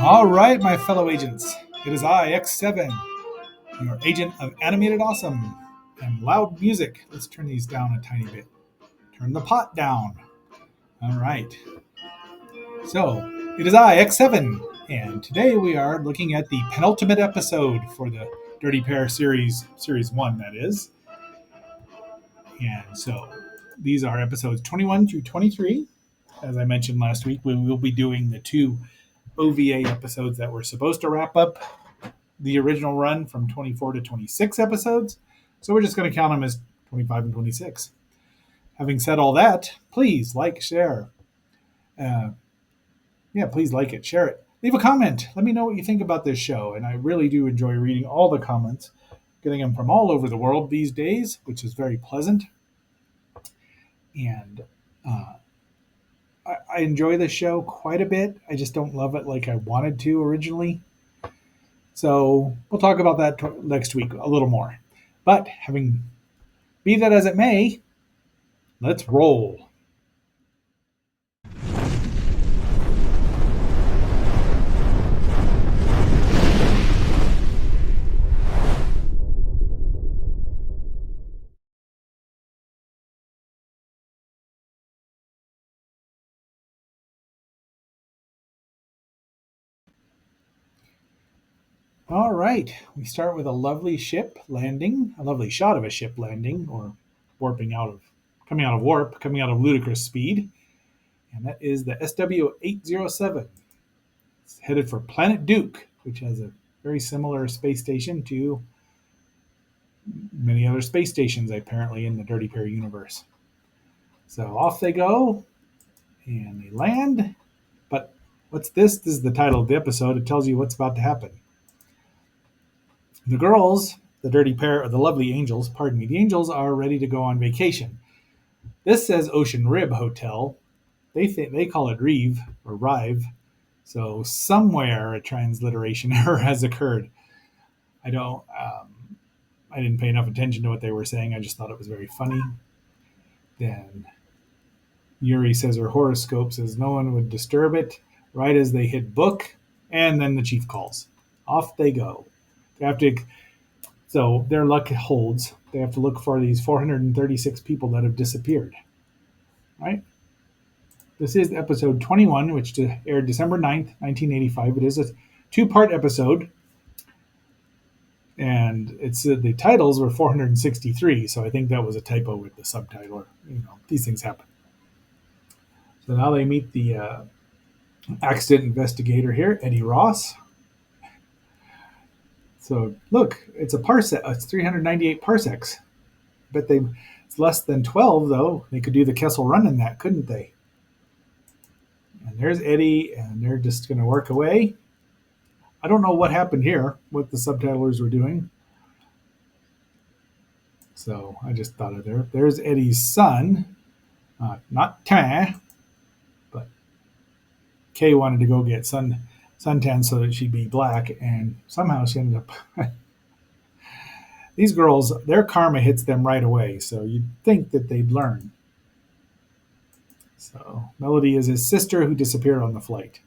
All right, my fellow agents. It is I, X7, your agent of animated awesome and loud music. Let's turn these down a tiny bit. Turn the pot down. All right. So, it is I, X7, and today we are looking at the penultimate episode for the Dirty Pair series, Series 1, that is. And so, these are episodes 21 through 23. As I mentioned last week, we will be doing the two OVA episodes that were supposed to wrap up the original run from 24 to 26 episodes. So we're just going to count them as 25 and 26. Having said all that, please like, share. Please like it, share it. Leave a comment. Let me know what you think about this show. And I really do enjoy reading all the comments, getting them from all over the world these days, which is very pleasant. And I enjoy the show quite a bit. I just don't love it like I wanted to originally. So we'll talk about that next week a little more. But be that as it may, let's roll. All right, we start with a lovely ship landing, a lovely shot of a ship landing, or coming out of warp, coming out of ludicrous speed. And that is the SW-807. It's headed for Planet Duke, which has a very similar space station to many other space stations, apparently, in the Dirty Pair universe. So off they go, and they land. But what's this? This is the title of the episode. It tells you what's about to happen. The girls, the Dirty Pair, or the lovely angels, pardon me, the angels are ready to go on vacation. This says Ocean Rib Hotel. They call it Rive or Rive. So somewhere a transliteration error has occurred. I didn't pay enough attention to what they were saying. I just thought it was very funny. Then Yuri says her horoscope says no one would disturb it right as they hit book, and then the chief calls. Off they go. They have to. So their luck holds. They have to look for these 436 people that have disappeared. Right? This is episode 21, which aired December 9th, 1985. It is a two-part episode. And the titles were 463, so I think that was a typo with the subtitle. These things happen. So now they meet the accident investigator here, Eddie Ross. So look, it's a parsec. It's 398 parsecs. But it's less than 12 though. They could do the Kessel Run in that, couldn't they? And there's Eddie, and they're just going to work away. I don't know what happened here, what the subtitlers were doing. So I just thought of there. There's Eddie's son, not Tan, but Kay wanted to go get suntan so that she'd be black, and somehow she ended up. These girls, their karma hits them right away, so you'd think that they'd learn. So Melody is his sister who disappeared on the flight.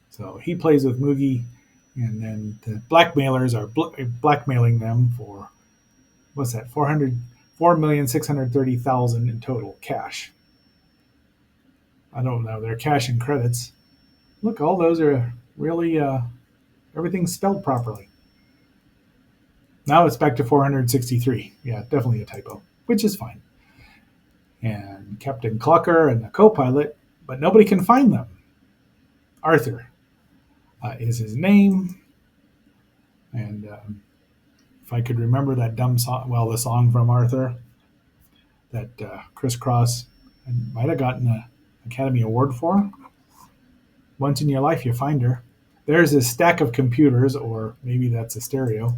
So he plays with Moogie, and then the blackmailers are blackmailing them for, what's that, 4,630,000 in total cash. I don't know, they're cash and credits. Look, all those are really, everything's spelled properly. Now it's back to 463. Yeah, definitely a typo, which is fine. And Captain Clucker and the co-pilot, but nobody can find them. Arthur is his name. And if I could remember that dumb song, the song from Arthur that Crisscross might have gotten an Academy Award for. Once in your life, you find her. There's a stack of computers, or maybe that's a stereo.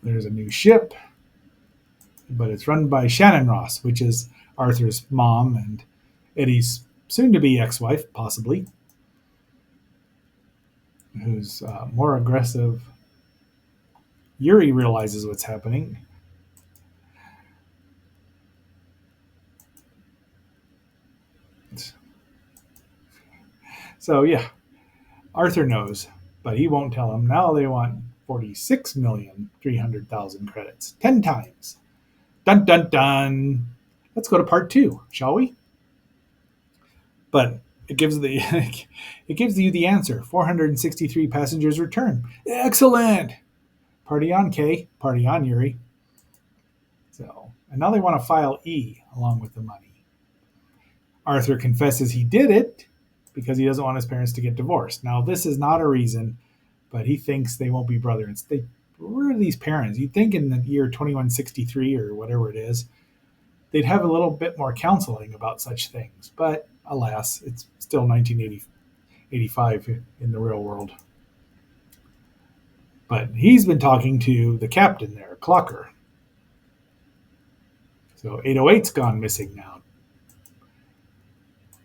There's a new ship, but it's run by Shannon Ross, which is Arthur's mom and Eddie's soon-to-be ex-wife, possibly, who's more aggressive. Yuri realizes what's happening. So yeah, Arthur knows, but he won't tell him. Now they want 46,300,000 credits, 10 times. Dun dun dun. Let's go to part two, shall we? But it gives the it gives you the answer. 463 passengers return. Excellent. Party on, Kay. Party on, Yuri. So, and now they want to file E along with the money. Arthur confesses he did it because he doesn't want his parents to get divorced. Now, this is not a reason, but he thinks they won't be brothers. Where are these parents? You'd think in the year 2163 or whatever it is, they'd have a little bit more counseling about such things. But alas, it's still 1985 in the real world. But he's been talking to the captain there, Clocker. So 808's gone missing now.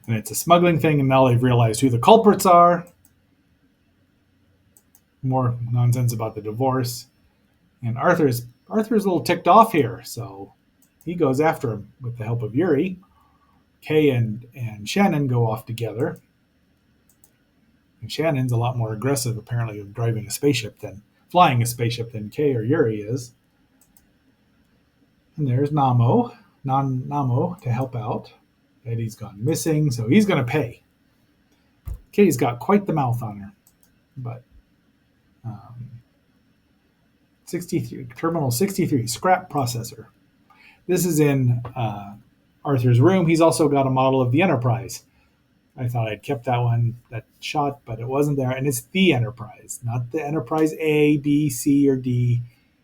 And it's a smuggling thing, and now they've realized who the culprits are. More nonsense about the divorce. And Arthur's a little ticked off here, so he goes after him with the help of Yuri. Kay and Shannon go off together. And Shannon's a lot more aggressive, apparently, of driving a spaceship than flying a spaceship than Kay or Yuri is. And there's Namo to help out. Eddie's gone missing, so he's going to pay. Kay's got quite the mouth on her, but 63 terminal 63 scrap processor. This is in Arthur's room. He's also got a model of the Enterprise. I thought I'd kept that shot, but it wasn't there. And it's the Enterprise, not the Enterprise A, B, C, or D.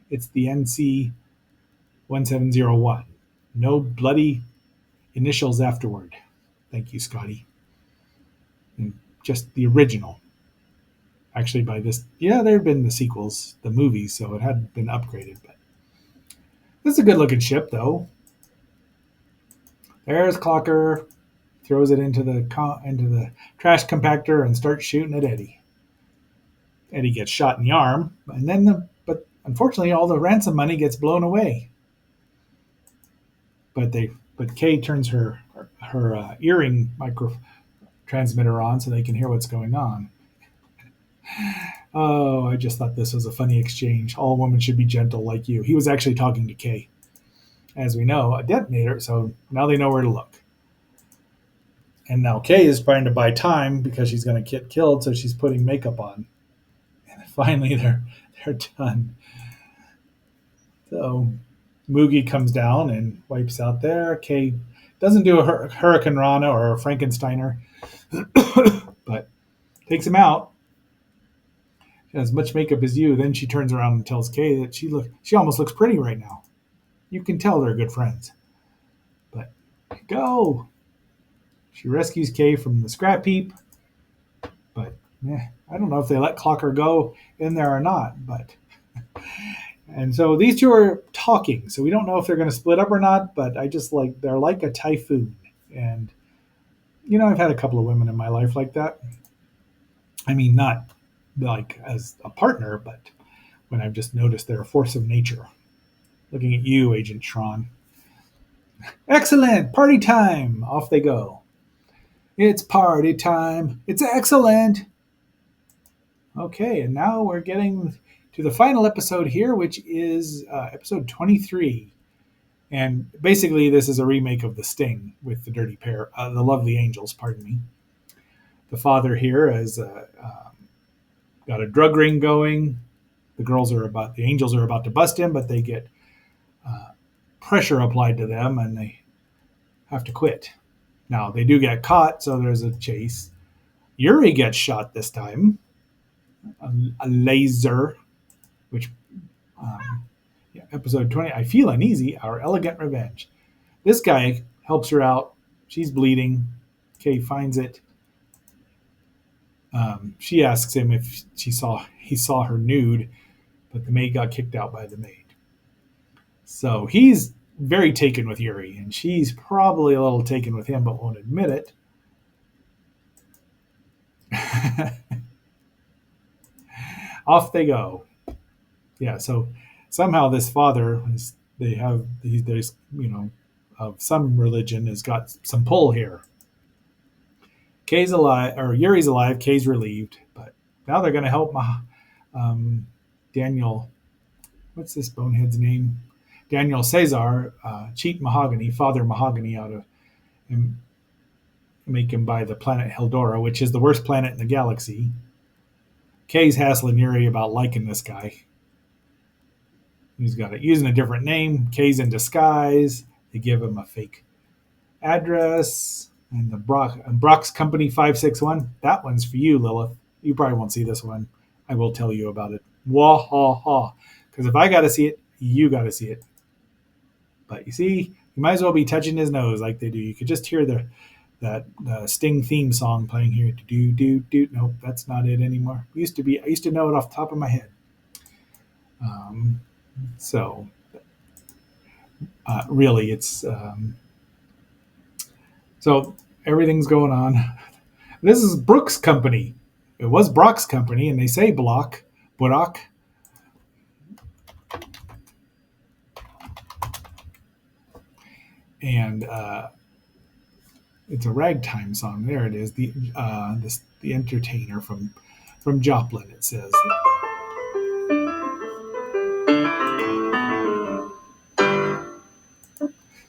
It's the NC 1701. No bloody initials afterward. Thank you, Scotty. And just the original. Actually, by this, yeah, there had been the sequels, the movies, so it hadn't been upgraded. But this is a good-looking ship, though. There's Clocker, throws it into the trash compactor and starts shooting at Eddie. Eddie gets shot in the arm, and but unfortunately, all the ransom money gets blown away. But Kay turns her earring micro transmitter on so they can hear what's going on. Oh, I just thought this was a funny exchange. All women should be gentle like you. He was actually talking to Kay. As we know, a detonator, so now they know where to look. And now Kay is trying to buy time because she's going to get killed, so she's putting makeup on. And finally, they're done. So Moogie comes down and wipes out there. Kay doesn't do a Hurricane Rana or a Frankensteiner, but takes him out. She has as much makeup as you. Then she turns around and tells Kay that she almost looks pretty right now. You can tell they're good friends. But go. She rescues Kay from the scrap heap. But I don't know if they let Clocker go in there or not. But and so these two are talking. So we don't know if they're going to split up or not. But they're like a typhoon. And I've had a couple of women in my life like that. I mean, not like as a partner, but when I've just noticed they're a force of nature. Looking at you, Agent Tron. Excellent! Party time! Off they go. It's party time. It's excellent! Okay, and now we're getting to the final episode here, which is episode 23. And basically, this is a remake of The Sting with the Dirty Pair, the Lovely Angels, pardon me. The father here has got a drug ring going. The angels are about to bust him, but they get pressure applied to them and they have to quit. Now, they do get caught, so there's a chase. Yuri gets shot this time. A laser, which, episode 20, I Feel Uneasy, Our Elegant Revenge. This guy helps her out. She's bleeding. Kay finds it. She asks him if he saw her nude, but the maid got kicked out by the maid. So he's very taken with Yuri, and she's probably a little taken with him, but won't admit it. Off they go. Yeah, so somehow this father of some religion has got some pull here. Kay's alive, or Yuri's alive. Kay's relieved, but now they're going to help Daniel. What's this bonehead's name? Daniel Caesar cheat Mahogany, Father Mahogany, out of him, make him buy the planet Heldora, which is the worst planet in the galaxy. Kay's hassling Yuri about liking this guy. He's got it using a different name. Kay's in disguise. They give him a fake address. And the Brock's Company 561. That one's for you, Lilith. You probably won't see this one. I will tell you about it. Wah ha ha. Because if I got to see it, you got to see it. But you see, you might as well be touching his nose like they do. You could just hear that Sting theme song playing here. Do do do. Nope, that's not it anymore. I used to know it off the top of my head. So really, it's so everything's going on. This is Brooks Company. It was Brock's Company, and they say Brock. And it's a ragtime song. There it is. The entertainer from Joplin. It says.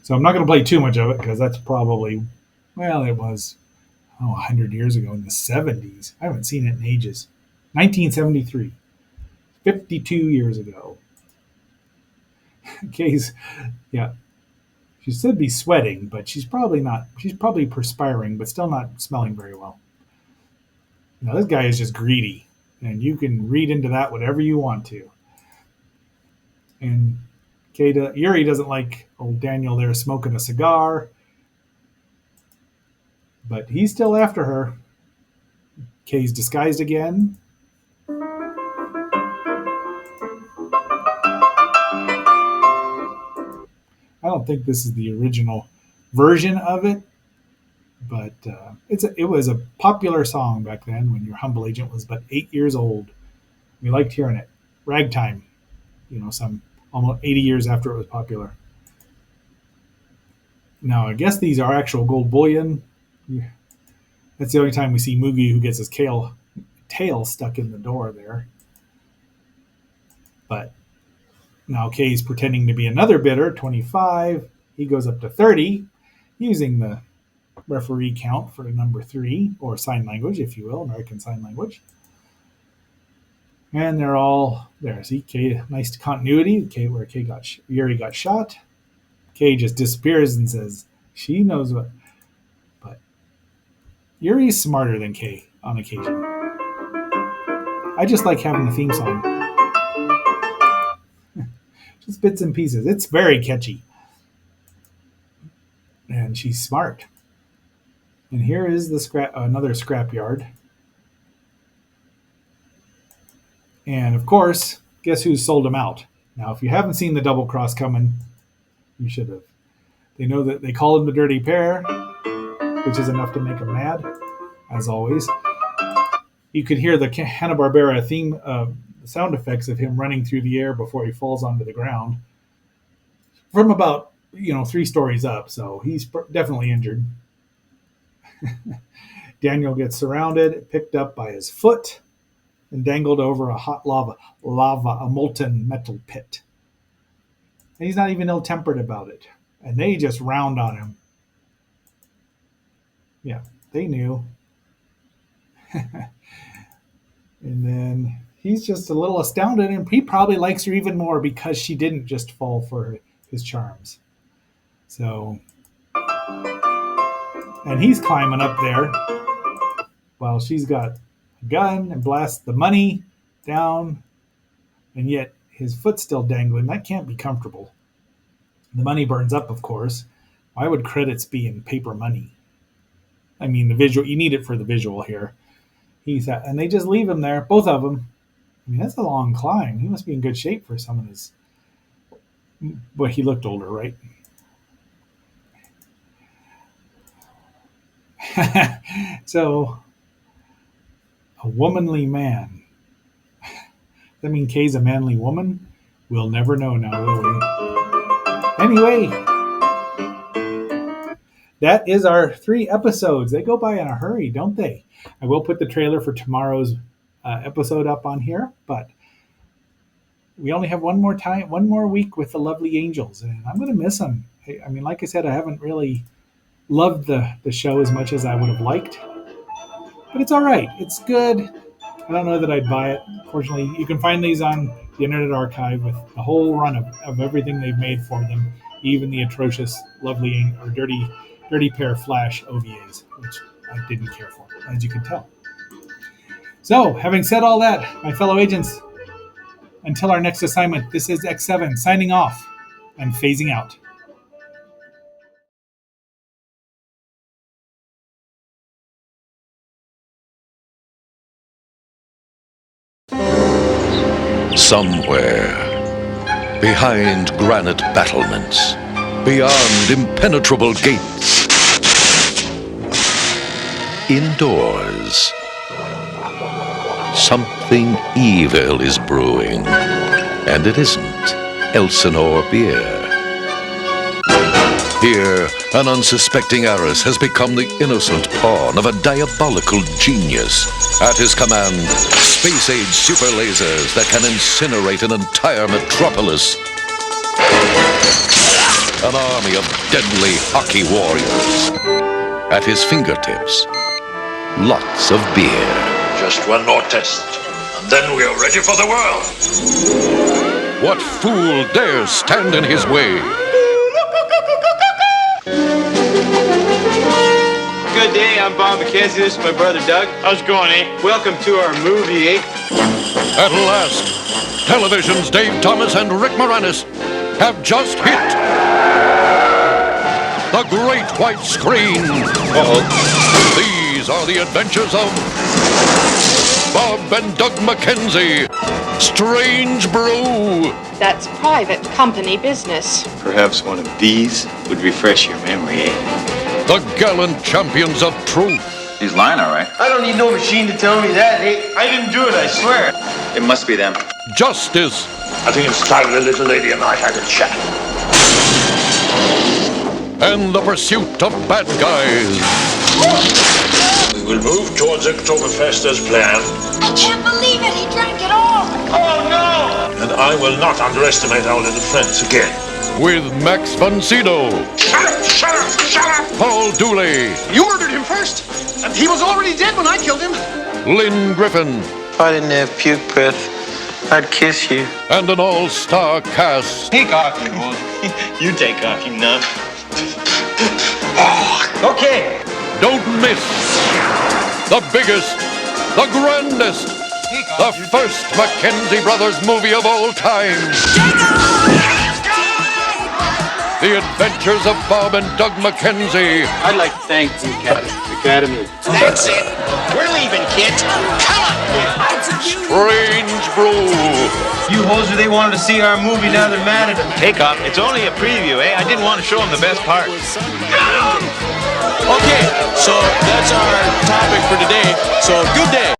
So I'm not going to play too much of it because that's probably, well, it was 100 years ago in the 70s. I haven't seen it in ages. 1973, 52 years ago. Kay's, yeah, she should be sweating, but she's probably not. She's probably perspiring, but still not smelling very well. Now, this guy is just greedy, and you can read into that whatever you want to. And Yuri doesn't like old Daniel there smoking a cigar, but he's still after her. Kay's disguised again. I don't think this is the original version of it, but it was a popular song back then when your humble agent was but 8 years old. We liked hearing it. Ragtime, some almost 80 years after it was popular. Now, I guess these are actual gold bullion. That's the only time we see Moogie who gets his tail stuck in the door there. But now Kay's pretending to be another bidder, 25. He goes up to 30, using the referee count for number 3, or sign language, if you will, American Sign Language. And they're all there. See, Kay, nice continuity. Where Yuri got shot. Kay just disappears and says she knows what. But Yuri's smarter than Kay on occasion. I just like having the theme song. Just bits and pieces. It's very catchy. And she's smart. And here is another scrapyard. And of course, guess who sold them out? Now, if you haven't seen the double cross coming, you should have. They know that they call him the dirty pair, which is enough to make them mad, as always. You could hear the Hanna-Barbera theme sound effects of him running through the air before he falls onto the ground from about 3 stories up. So he's definitely injured. Daniel gets surrounded, picked up by his foot, and dangled over a hot a molten metal pit. And he's not even ill-tempered about it. And they just round on him. Yeah, they knew. And then he's just a little astounded, and he probably likes her even more because she didn't just fall for his charms. So, and he's climbing up there while she's got a gun and blasts the money down, and yet his foot's still dangling. That can't be comfortable. The money burns up, of course. Why would credits be in paper money? I mean, the visual, you need it for the visual here. And they just leave him there, both of them. I mean, that's a long climb. He must be in good shape for some of his. But he looked older, right? So, a womanly man. Does that mean Kay's a manly woman? We'll never know now, will we? Anyway, that is our 3 episodes. They go by in a hurry, don't they? I will put the trailer for tomorrow's episode up on here, but we only have one more week with the lovely angels, and I'm going to miss them. I mean, like I said, I haven't really loved the show as much as I would have liked, but it's all right. It's good. I don't know that I'd buy it. Fortunately, you can find these on the Internet Archive with the whole run of everything they've made for them, even the atrocious, lovely, or dirty pair Flash OVAs, which I didn't care for, as you can tell. So, having said all that, my fellow agents, until our next assignment, this is X7 signing off and phasing out. Somewhere, behind granite battlements, beyond impenetrable gates, indoors, something evil is brewing, and it isn't Elsinore beer. Here, an unsuspecting heiress has become the innocent pawn of a diabolical genius. At his command, space-age super lasers that can incinerate an entire metropolis. An army of deadly hockey warriors. At his fingertips, lots of beer. Just one more test, and then we are ready for the world. What fool dares stand in his way? Good day, I'm Bob McKenzie. This is my brother Doug. How's it going, eh? Welcome to our movie, eh? At last, television's Dave Thomas and Rick Moranis have just hit the great white screen. These are the adventures of Bob and Doug McKenzie. Strange Brew. That's private company business. Perhaps one of these would refresh your memory, eh? The gallant champions of truth. He's lying, all right. I don't need no machine to tell me that, eh? I didn't do it, I swear. It must be them. Justice. I think it's time the little lady and I had a chat. And the pursuit of bad guys. We will move towards Oktoberfest as planned, I can't believe it. He drank it all. Oh, no! and I will not underestimate our little friends again. With Max von Sydow, Shut up! Shut up! Shut up! Paul Dooley, You murdered him first, and he was already dead when I killed him. Lynn Griffin, If I didn't have puke breath, I'd kiss you. and an all-star cast. Take off, you boy. You take off, you nut. Okay. Don't miss the biggest, the grandest, the first Mackenzie Brothers movie of all time. The Adventures of Bob and Doug McKenzie. I'd like to thank the Academy. That's it. We're leaving, kids. Come on. Strange Brew. You hoser, they wanted to see our movie, now they're mad at us. Take off. It's only a preview, eh? I didn't want to show them the best part. Okay, so that's our topic for today. So good day.